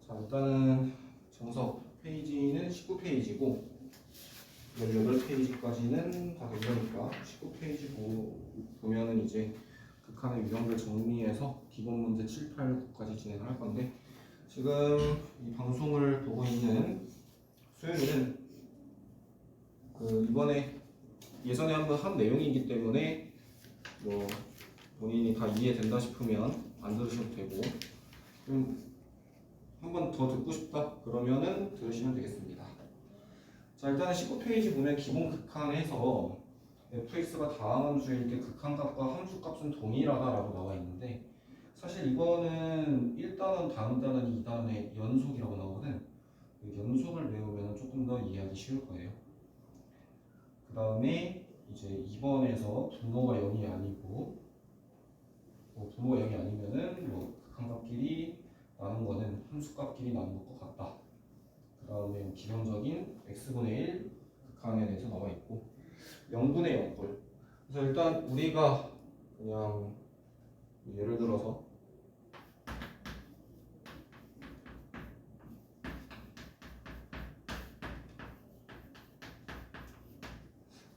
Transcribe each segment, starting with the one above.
자, 일단은 정석 페이지는 19페이지고 18페이지까지는 다 된 거니까 19페이지 보면은 이제 극한의 유형들 정리해서 기본 문제 7, 8, 9까지 진행을 할 건데, 지금 이 방송을 보고 있는 수연이는 이번에 예전에 한번 한 내용이기 때문에 뭐 본인이 다 이해된다 싶으면 안 들으셔도 되고, 한 번 더 듣고 싶다 그러면은 들으시면 되겠습니다. 자, 일단은 19페이지 보면 기본 극한에서 fx가 다음 수일 때 극한값과 함수값은 동일하다라고 나와 있는데, 사실 이거는 1단원, 다음 단원, 2단원의 연속이라고 나오거든. 연속을 외우면 조금 더 이해하기 쉬울 거예요. 그 다음에 이제 2번에서 분모가 0이 아니고, 분모가 0이 아니면은 극한값끼리 나눈 거는 함수값끼리 나눈 것과 같다. 그 다음에 기본적인 x분의 1 극한에 대해서 나와 있고, 0분의 0꼴. 그래서 일단 우리가 그냥 예를 들어서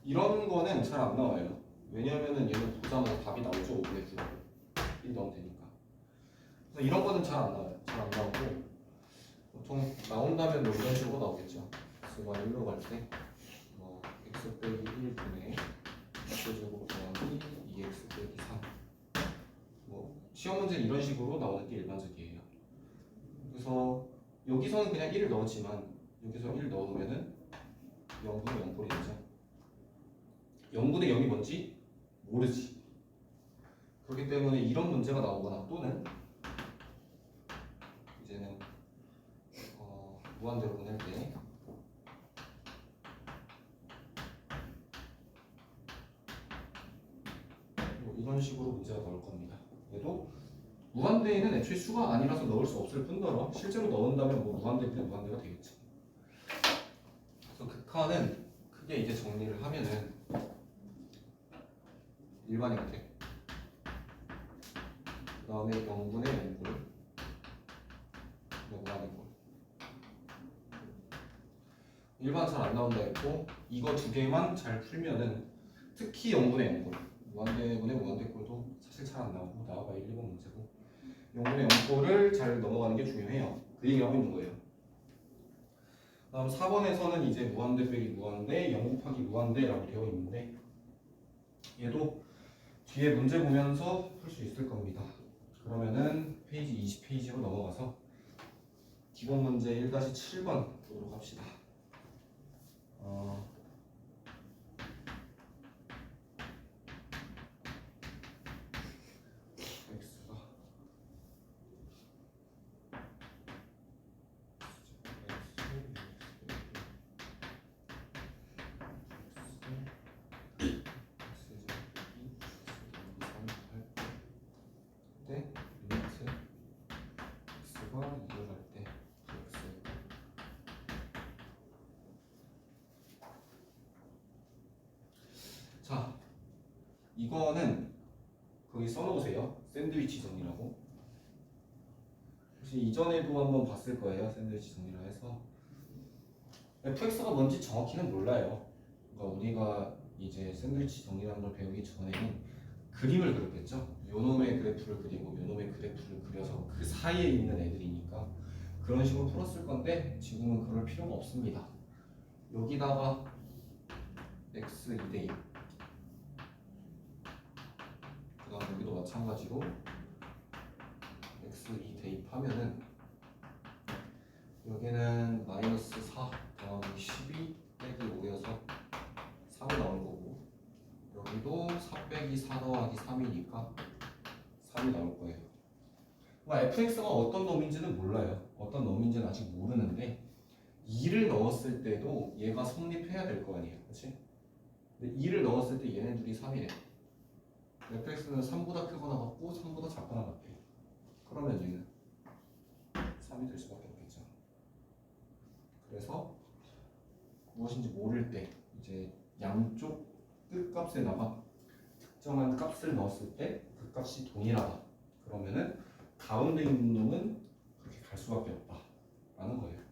이런 거는 잘 안 나와요. 왜냐하면은 얘는 보자마자 답이 나오죠. 5분의 9라고 1 넣으면 되니까. 그래서 이런 거는 잘 안 나와요. 잘 안 나오고, 보통 나온다면 뭐 이런 식으로 나오겠죠. x가 1로 갈 때 x 빼기 1분의 x제곱 더하기 2x 빼기 3. 시험 문제는 이런 식으로 나오는 게 일반적이에요. 그래서 여기서는 그냥 1을 넣었지만 여기서 1 넣으면은 0분의 0꼴이 되죠. 0분의 0이 뭔지 모르지. 그렇기 때문에 이런 문제가 나오거나, 또는 이제는 무한대로 보낼 때 이런 식으로 문제가 나올 겁니다. 얘도 무한대에는 애초에 수가 아니라서 넣을 수 없을 뿐더러 실제로 넣은다면 무한대인데 무한대가 되겠죠. 그래서 극한은 크게 이제 정리를 하면은 일반이 같아. 그 다음에 0분의 0꼴, 무한의 꼴. 일반 잘 안 나온다 했고, 이거 두 개만 잘 풀면은, 특히 0분의 0꼴, 무한대분의 무한대꼴도 사실 잘 안 나오고 나와봐 1, 2번 문제고, 0분의 0꼴을 잘 넘어가는 게 중요해요. 그 얘기하고 있는 거예요. 다음 4번에서는 이제 무한대 빼기 무한대, 0 곱하기 무한대라고 되어 있는데, 얘도 뒤에 문제 보면서 풀 수 있을 겁니다. 그러면은 페이지 20페이지로 넘어가서 기본 문제 1-7번 보도록 합시다. 자, 이거는 거기 써놓으세요. 샌드위치 정리라고. 혹시 이전에도 한번 봤을 거예요. 샌드위치 정리라 해서 fx가 뭔지 정확히는 몰라요. 그러니까 우리가 이제 샌드위치 정리라는 걸 배우기 전에는 그림을 그렸겠죠. 요 놈의 그래프를 그리고 요 놈의 그래프를 그려서 그 사이에 있는 애들이니까 그런 식으로 풀었을 건데, 지금은 그럴 필요가 없습니다. 여기다가 x 2대2, 그 다음 여기도 마찬가지로 x 2 대입하면은 여기는 마이너스 4 더하기 12 빼기 5여서 3이 나올 거고, 여기도 4 빼기 4 더하기 3이니까 3이 나올 거예요. fx가 어떤 놈인지는 몰라요. 어떤 놈인지는 아직 모르는데 2를 넣었을 때도 얘가 성립해야 될 거 아니에요. 그치? 근데 2를 넣었을 때 얘네 둘이 3이래. fx는 3보다 크거나 같고 3보다 작거나 같아. 그러면 얘는 3이 될 수밖에 없겠죠. 그래서 무엇인지 모를 때 이제 양쪽 끝값에다가 특정한 값을 넣었을 때 그 값이 동일하다. 그러면은 가운데 있는 놈은 그렇게 갈 수밖에 없다. 라는 거예요.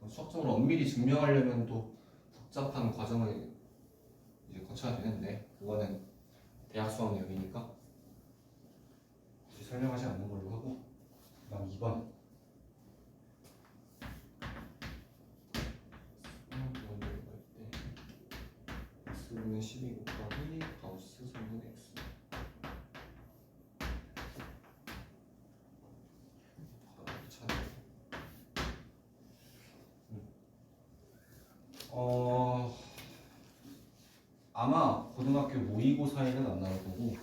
수학적으로 엄밀히 증명하려면 또 복잡한 과정을 이제 거쳐야 되는데 그거는 대학 수학 내용이니까 굳이 설명하지 않는 걸로 하고, 그다음 2번 x분의 12 곱하기 가우스 3분의 x. 아마 고등학교 모의고사에는 안 나올 거고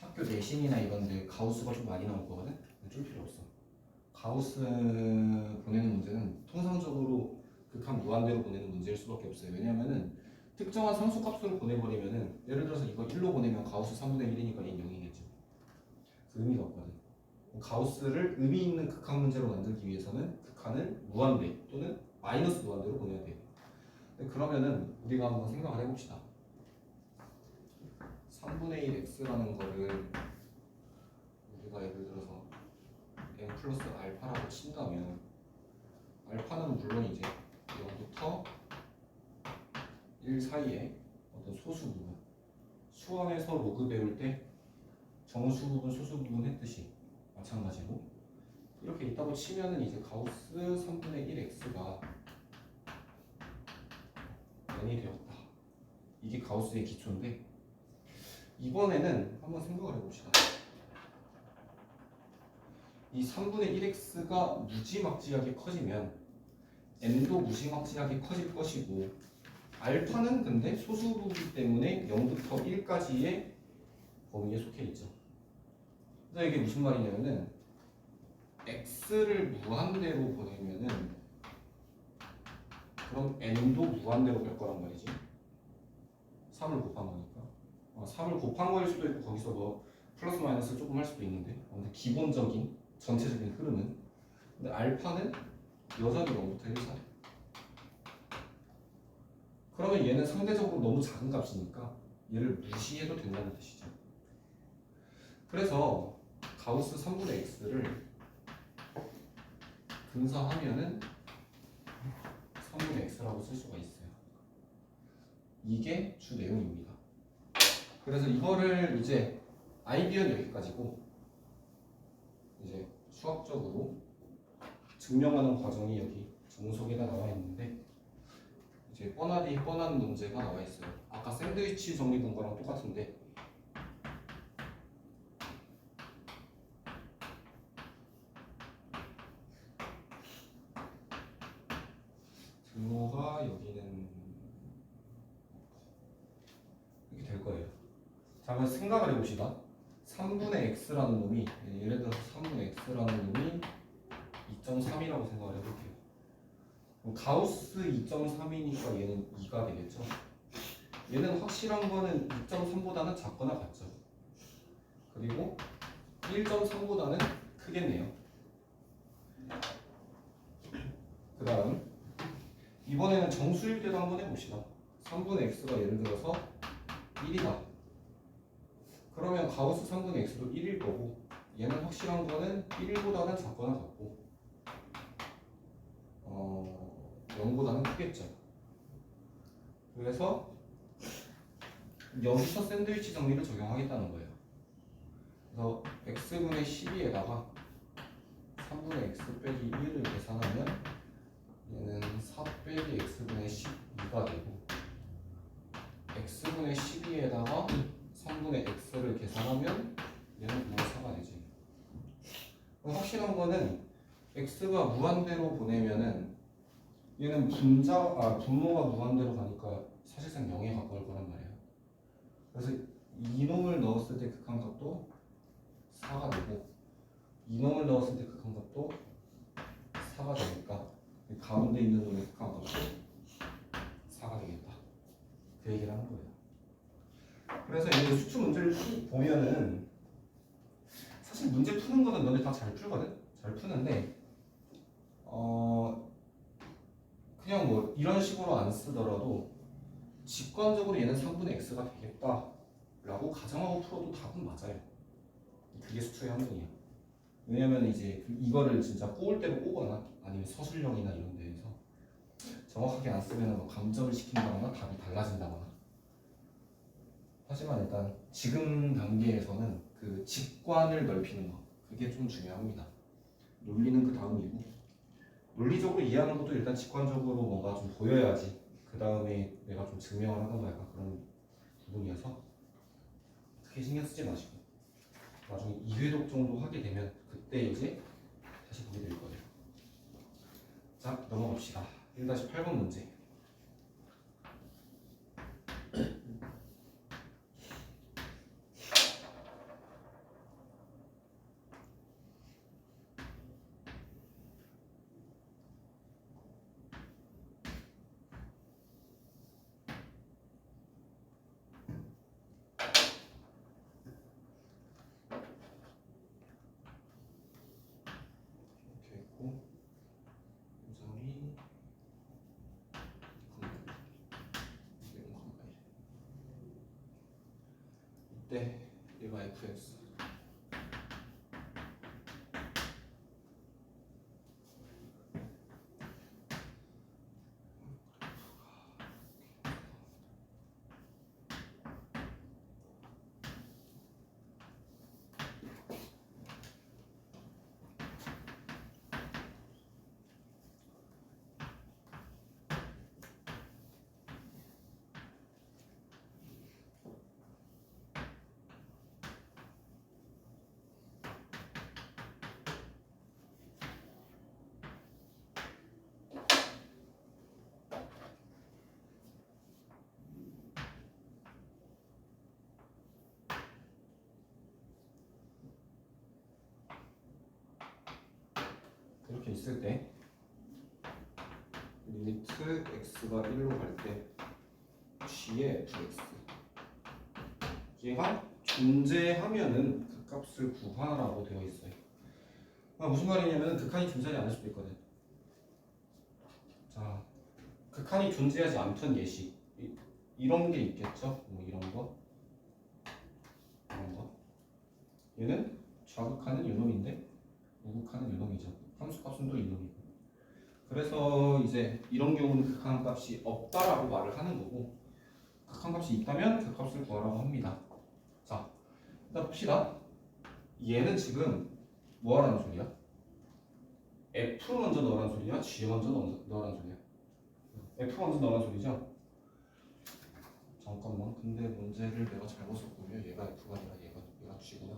학교 내신이나 이런데 가우스가 좀 많이 나올 거거든? 줄 필요 없어. 가우스 보내는 문제는 통상적으로 극한 무한대로 보내는 문제일 수밖에 없어요. 왜냐면은 특정한 상수값으로 보내버리면은, 예를 들어서 이거 1로 보내면 가우스 3분의 1이니까 얘는 0이겠죠. 그 의미가 없거든. 가우스를 의미 있는 극한 문제로 만들기 위해서는 극한을 무한대 또는 마이너스 무한대로 보내야 돼요. 그러면은 우리가 한번 생각을 해봅시다. 3분의 1 x라는 거를 우리가 예를 들어서 n 플러스 알파라고 친다면, 알파는 물론 이제 0부터 1 사이에 어떤 소수 부분, 수원에서 로그 배울 때 정수 부분, 소수 부분 했듯이 마찬가지로 이렇게 있다고 치면은 이제 가우스 3분의 1 x가 n이 되었다. 이게 가우스의 기초인데, 이번에는 한번 생각을 해봅시다. 이 3분의 1x가 무지막지하게 커지면 n도 무지막지하게 커질 것이고, 알파는 근데 소수부기 때문에 0부터 1까지의 범위에 속해 있죠. 그래서 이게 무슨 말이냐면은 x를 무한대로 보내면은 그럼 n도 무한대로 될 거란 말이지. 3을 곱한 거니까. 3을 곱한 거일 수도 있고 거기서 뭐 플러스 마이너스 조금 할 수도 있는데, 기본적인 전체적인 흐름은. 근데 알파는 여전히 0부터 1 사이. 그러면 얘는 상대적으로 너무 작은 값이니까 얘를 무시해도 된다는 뜻이죠. 그래서 가우스 3분의 x를 분사하면은 3분의 x라고 쓸 수가 있어요. 이게 주 내용입니다. 그래서 이거를 이제 아이디어는 여기까지고, 이제 수학적으로 증명하는 과정이 여기 정석에다 나와 있는데, 이제 뻔한 문제가 나와 있어요. 아까 샌드위치 정리 본 거랑 똑같은데, 등호가 여기는 이렇게 될 거예요. 자, 한번 생각을 해봅시다. 3분의 x라는 놈이, 예를 들어서 3분의 x라는 놈이 2.3이라고 생각을 해볼게요. 그럼 가우스 2.3이니까 얘는 2가 되겠죠. 얘는 확실한 거는 2.3보다는 작거나 같죠. 그리고 1.3보다는 크겠네요. 그 다음 이번에는 정수일 때도 한번 해봅시다. 3분의 x가 예를 들어서 1이다. 그러면 가우스 3분의 x도 1일 거고, 얘는 확실한 거는 1보다는 작거나 같고 0보다는 크겠죠. 그래서 여기서 샌드위치 정리를 적용하겠다는 거예요. 그래서 x분의 12에다가 3분의 x 빼기 1을 계산하면 얘는 4 빼기 x분의 12가 되고, x분의 12에다가 3분의 x를 계산하면 얘는 그냥 4가 되지. 확실한 거는 x가 무한대로 보내면은 얘는 분모가 무한대로 가니까 사실상 0에 가까울 거란 말이에요. 그래서 이놈을 넣었을 때 극한값도 4가 되고, 이놈을 넣었을 때 극한값도 4가 되니까 가운데 있는 놈의 극한값도 4가 되겠다. 그 얘기를 하는 거예요. 그래서 이제 수출 문제를 보면은 사실 문제 푸는 거는 너네 다 잘 풀거든? 잘 푸는데 그냥 뭐 이런 식으로 안 쓰더라도 직관적으로 얘는 3분의 x가 되겠다 라고 가정하고 풀어도 답은 맞아요. 그게 수초의 함정이야. 왜냐면 이제 이거를 진짜 꼬을 대로 꼬거나 아니면 서술형이나 이런 데에서 정확하게 안 쓰면 뭐 감점을 시킨다거나 답이 달라진다거나. 하지만 일단 지금 단계에서는 그 직관을 넓히는 거 그게 좀 중요합니다. 논리는 그 다음이고 논리적으로 이해하는 것도 일단 직관적으로 뭔가 좀 보여야지 그 다음에 내가 좀 증명을 하던가 약간 그런 부분이어서 크게 신경 쓰지 마시고 나중에 2회독 정도 하게 되면 그때 이제 다시 보게 될 거예요. 자, 넘어갑시다. 1-8번 문제. 이렇게 있고 이때 얘가 fx 이렇게 있을 때 리미트 x가 1로 갈 때 g의 fx 얘가 존재하면은 그 값을 구하라고 되어 있어요. 무슨 말이냐면 극한이 존재하지 않을 수도 있거든. 자, 극한이 존재하지 않던 예시 이런 게 있겠죠? 뭐 이런 거 얘는 좌극한은 요놈인데 우극한은 요놈이죠. 함수값은 또 이놈이고. 그래서 이제 이런 경우는 극한 값이 없다라고 말을 하는 거고 극한 값이 있다면 그 값을 구하라고 합니다. 자, 일단 봅시다. 얘는 지금 뭐 하라는 소리야? F 먼저 넣으라는 소리야? G 먼저 넣으라는 소리야? F 먼저 넣으라는 소리죠? 잠깐만, 근데 문제를 내가 잘못 썼군요. 얘가 F가 아니라 얘가 G구나.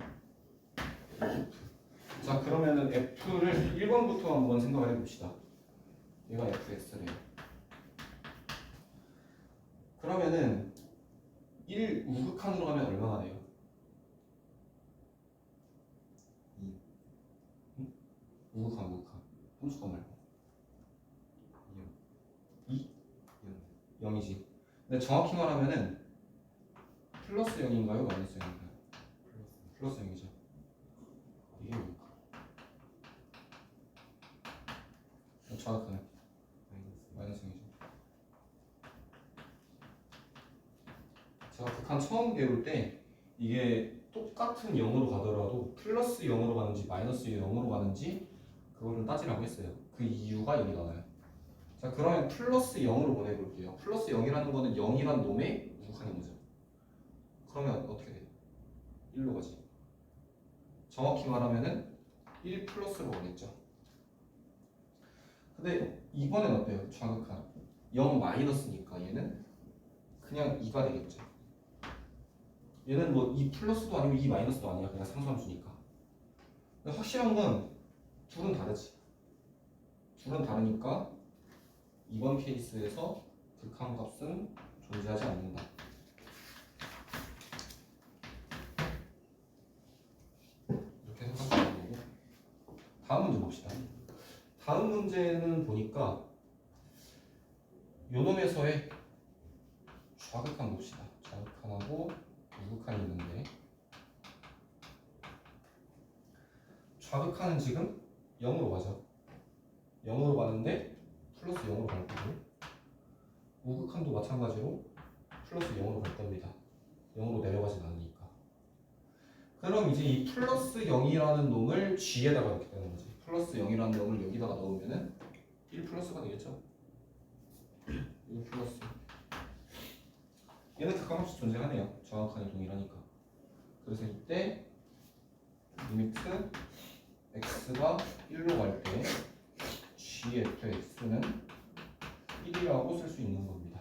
F. 자, 그러면은 F를 1번부터 한번 생각을 해봅시다. 얘가 fx래요. 그러면은 1 우극한으로 가면 얼마가 돼요? 2. 응? 우극한. 함수가 말고 2? 0이지. 근데 정확히 말하면은 플러스 0인가요? 마이너스 0인가요? 플러스 0이죠. 이게 우극한. 정확하네. 마이너스 0이죠. 제가 극한 처음 배울 때 이게 똑같은 0으로 가더라도 플러스 0으로 가는지 마이너스 0으로 가는지 그걸 좀 따지라고 했어요. 그 이유가 여기 나와요. 자, 그러면 플러스 0으로 보내볼게요. 플러스 0이라는 거는 0이란 놈의 우극한인 거죠. 그러면 어떻게 돼? 1로 가지. 정확히 말하면은 1 플러스로 가겠죠. 근데 이번엔 어때요? 좌극한 0 마이너스니까 얘는 그냥 2가 되겠죠. 얘는 뭐 2 플러스도 아니고 2 마이너스도 아니야. 그냥 상수함수니까. 근데 확실한 건 둘은 다르지. 둘은 다르니까 이번 케이스에서 극한 값은 존재하지 않는다. 이렇게 생각하시면 되고 다음 문제 봅시다. 다음 문제는 보니까 요놈에서의 좌극한 봅시다. 좌극한하고 우극한이 있는데 좌극한은 지금 0으로 가죠. 0으로 가는데 플러스 0으로 갈 거고 우극한도 마찬가지로 플러스 0으로 갈 겁니다. 0으로 내려가진 않으니까. 그럼 이제 이 플러스 0이라는 놈을 g에다가 넣게 되는 거지. 플러스 0이라는 놈을 여기다가 넣으면은 1 플러스가 되겠죠. 1 플러스. 얘는 극한값이 존재하네요. 정확한 이동이라니까. 그래서 이때 리미트 x가 1로 갈 때 gfx는 1이라고 쓸 수 있는 겁니다.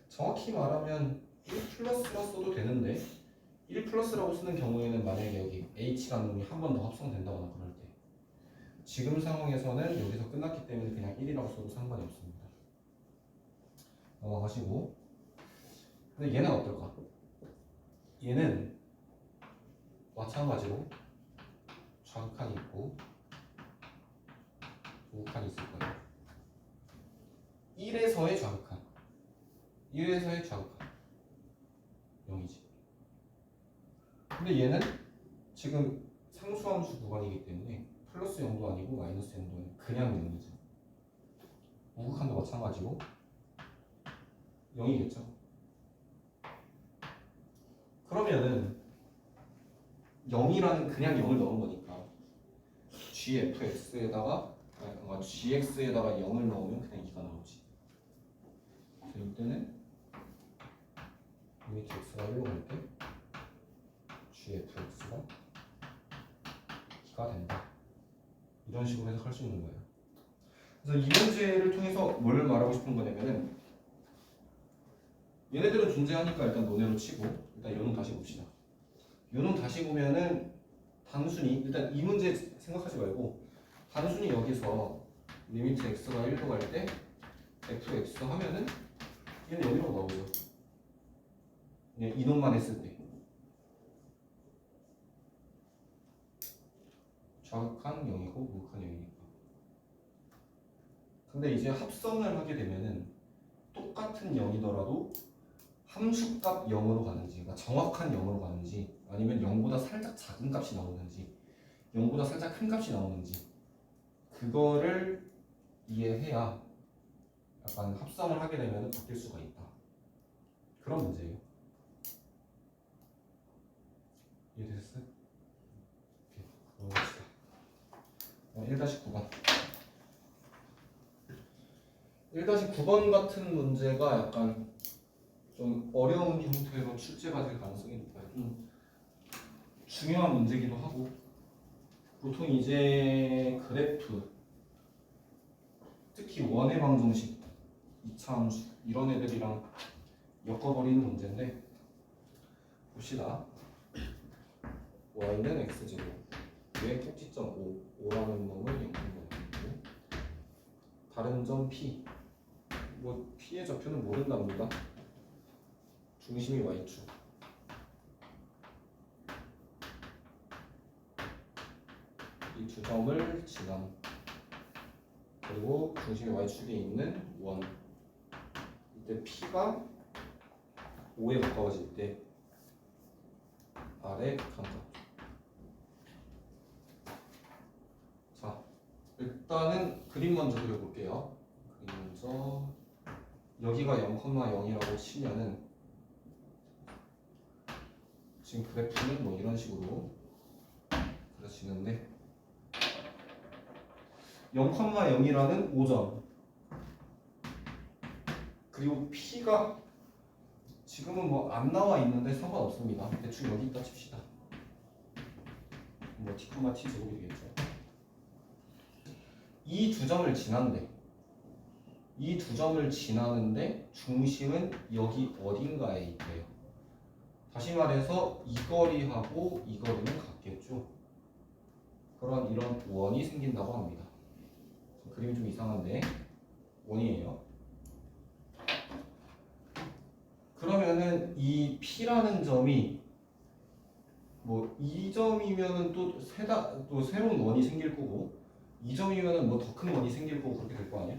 정확히 말하면 1 플러스라 써도 되는데 1 플러스라고 쓰는 경우에는 만약에 여기 h라는 놈이 한 번 더 합성된다거나 그럴 때 지금 상황에서는 여기서 끝났기 때문에 그냥 1이라고 써도 상관이 없습니다. 넘어가시고 근데 얘는 어떨까? 얘는 마찬가지로 좌극한이 있고 우극한이 있을 거예요. 1에서의 좌극한 1에서의 좌극한 0이지. 근데 얘는 지금 상수함수 구간이기 때문에 플러스 0도 아니고 마이너스 0도 아니고 그냥 0이죠. 우극한도 마찬가지고 0이겠죠. 그러면은 0이라는 그냥 0을 넣은 거니까 gfx에다가 gx에다가 0을 넣으면 그냥 2가 나오지. 그래서 이때는 리미트 x가 1로 갈 때 gfx가 2가 된다. 이런 식으로 해석할 수 있는 거예요. 그래서 이 문제를 통해서 뭘 말하고 싶은 거냐면은 얘네들은 존재하니까 일단 논외로 치고 일단 요놈 다시 봅시다. 요놈 다시 보면은 단순히 일단 이 문제 생각하지 말고 단순히 여기서 리미트 x가 1로 갈 때 fx 하면은 얘는 여기로 나오죠. 그냥 이놈만 했을 때 좌극한 0이고 우극한 0이니까. 근데 이제 합성을 하게 되면은 똑같은 0이더라도 함수값 0으로 가는지, 그러니까 정확한 0으로 가는지, 아니면 0보다 살짝 작은 값이 나오는지, 0보다 살짝 큰 값이 나오는지, 그거를 이해해야 약간 합성을 하게 되면 바뀔 수가 있다. 그런 문제예요. 이해됐어요? 넘어갑시다. 1-9번. 1-9번 같은 문제가 약간 좀 어려운 형태로 출제가 될 가능성이 높아요. 좀 중요한 문제기도 하고 보통 이제 그래프 특히 원의 방정식, 이차함수 이런 애들이랑 엮어버리는 문제인데 봅시다. y는 x제곱 위에 꼭지점 5라는 놈을 0으로 넣고 다른 점 p 뭐 p의 좌표는 모른답니다. 중심이 y축 이 두 점을 지남 그리고 중심이 y축에 있는 원 이때 p가 5에 가까워질 때 아래 극한값. 자 일단은 그림 먼저 그려볼게요. 그림 먼저 여기가 0,0이라고 치면은 지금 그래프는 뭐 이런 식으로 그려지는데 0,0이라는 5점 그리고 P가 지금은 뭐 안 나와 있는데 상관없습니다. 대충 여기 있다 칩시다. 뭐 T, T 제곱이 되겠죠. 이 두 점을 지난데 이 두 점을 지나는데 중심은 여기 어딘가에 있대요. 다시 말해서 이 거리하고 이 거리는 같겠죠. 그런 이런 원이 생긴다고 합니다. 그림이 좀 이상한데 원이에요. 그러면은 이 P라는 점이 뭐 이 점이면은 또 새로운 원이 생길 거고 이 점이면은 뭐 더 큰 원이 생길 거고 그렇게 될 거 아니야?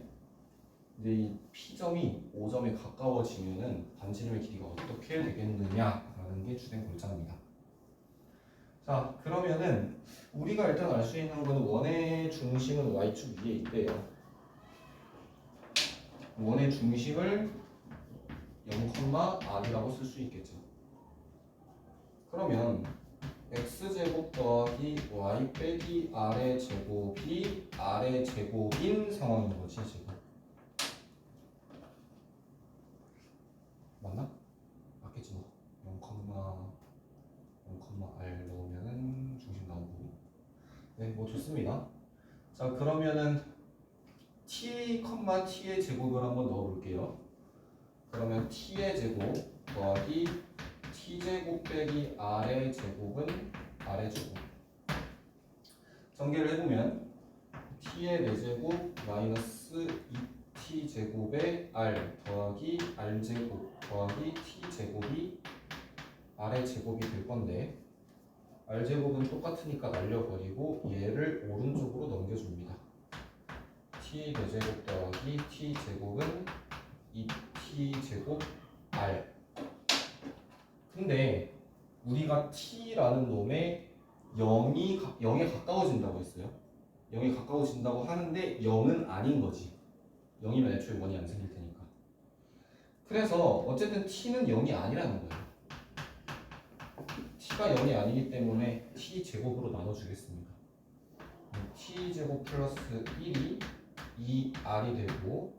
근데 이 P점이 5점에 가까워지면은 반지름의 길이가 어떻게 되겠느냐라는 게 주된 골자입니다. 자 그러면은 우리가 일단 알 수 있는 거는 원의 중심은 y축 위에 있대요. 원의 중심을 0,r이라고 쓸 수 있겠죠. 그러면 x제곱 더하기 y 빼기 r의 제곱이 r의 제곱인 상황인 거지 지금. 맞나? 맞겠지 뭐. 0,r 넣으면은 중심 나오고. 네, 뭐 좋습니다. 자, 그러면은 t, t의 제곱을 한번 넣어볼게요. 그러면 t의 제곱 더하기 t제곱 빼기 r의 제곱은 r의 제곱. 전개를 해보면 t의 4제곱 마이너스 2t제곱의 r 더하기 r제곱 더하기 t제곱이 r의 제곱이 될 건데 r제곱은 똑같으니까 날려버리고 얘를 오른쪽으로 넘겨줍니다. t 4제곱 더하기 t제곱은 2t제곱 r. 근데 우리가 t라는 놈에 0에 가까워진다고 했어요. 0에 가까워진다고 하는데 0은 아닌 거지. 0이면 애초에 1이 안 생길 테니까. 그래서 어쨌든 t는 0이 아니라는 거예요. t가 0이 아니기 때문에 t제곱으로 나눠주겠습니다. t제곱 플러스 1이 2r이 되고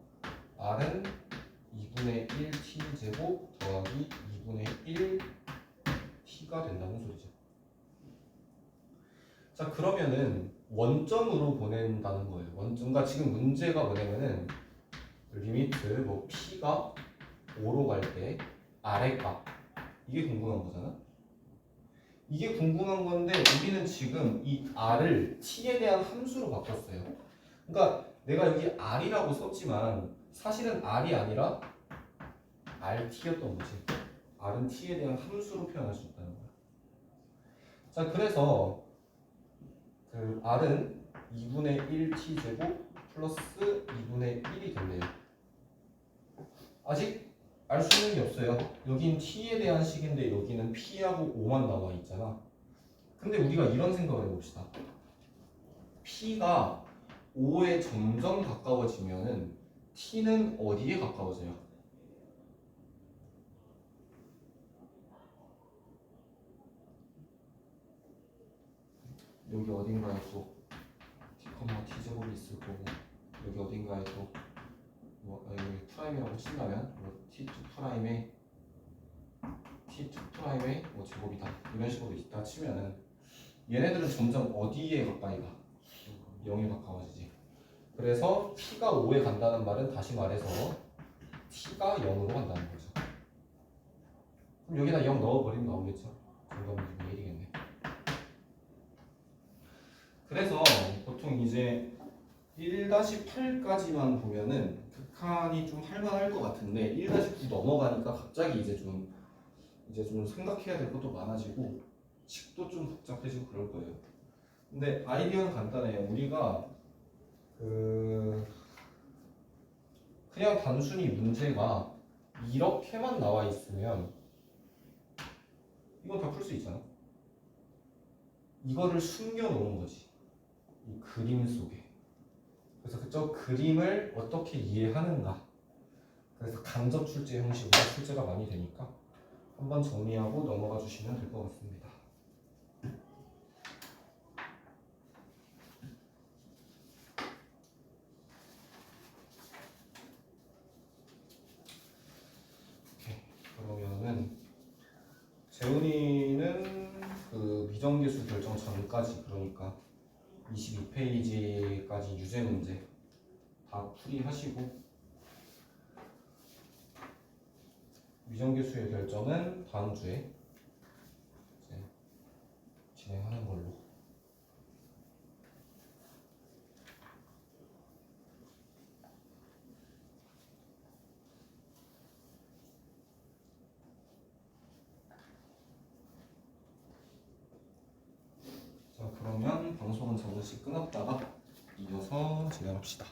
r은 2분의 1 t제곱 더하기 2분의 1 t가 된다는 소리죠. 자, 그러면은 원점으로 보낸다는 거예요. 그러니까 지금 문제가 뭐냐면은 리미트 뭐 p가 5로 갈 때 r의 값 이게 궁금한 거잖아. 이게 궁금한 건데 우리는 지금 이 r을 t에 대한 함수로 바꿨어요. 그러니까 내가 여기 r이라고 썼지만 사실은 r이 아니라 rt였던 거지. r은 t에 대한 함수로 표현할 수 있다는 거야. 자, 그래서 그 r은 2분의 1 t제곱 플러스 2분의 1이 됐네요. 아직 알 수 있는 게 없어요. 여긴 t에 대한 식인데 여기는 p하고 5만 나와 있잖아. 근데 우리가 이런 생각을 해봅시다. p가 5에 점점 가까워지면은 t는 어디에 가까워져요? 여기 어딘가에 또 t, t제곱이 있을 거고 여기 어딘가에 또 여기 프라임이라고 친다면 t2 프라임에 t2 프라임의 제곱이다 이런 식으로 있다 치면은 얘네들은 점점 어디에 가까이 가? 0에 가까워지지. 그래서 t가 5에 간다는 말은 다시 말해서 t가 0으로 간다는 거죠. 그럼 여기다 0 넣어버리면 나오겠죠. 정답은 1이겠네. 그래서 보통 이제 1-8까지만 보면은 극한이 좀 할만할 것 같은데 1-9 넘어가니까 갑자기 이제 좀 생각해야 될 것도 많아지고 식도 좀 복잡해지고 그럴 거예요. 근데 아이디어는 간단해요. 우리가 그냥 단순히 문제가 이렇게만 나와 있으면 이건 다 풀 수 있잖아. 이거를 숨겨 놓은 거지. 이 그림 속에. 그래서 그쪽 그림을 어떻게 이해하는가. 그래서 간접 출제 형식으로 출제가 많이 되니까 한번 정리하고 넘어가 주시면 될 것 같습니다. 그러면은 재훈이는 그 미정계수 결정 전까지 그러니까 22페이지까지 유제 문제 다 풀이하시고 미정계수의 결정은 다음 주에 이제 진행하는 걸로. 자, 그러면 방송은 잠시 끊었다가 이어서 진행합시다.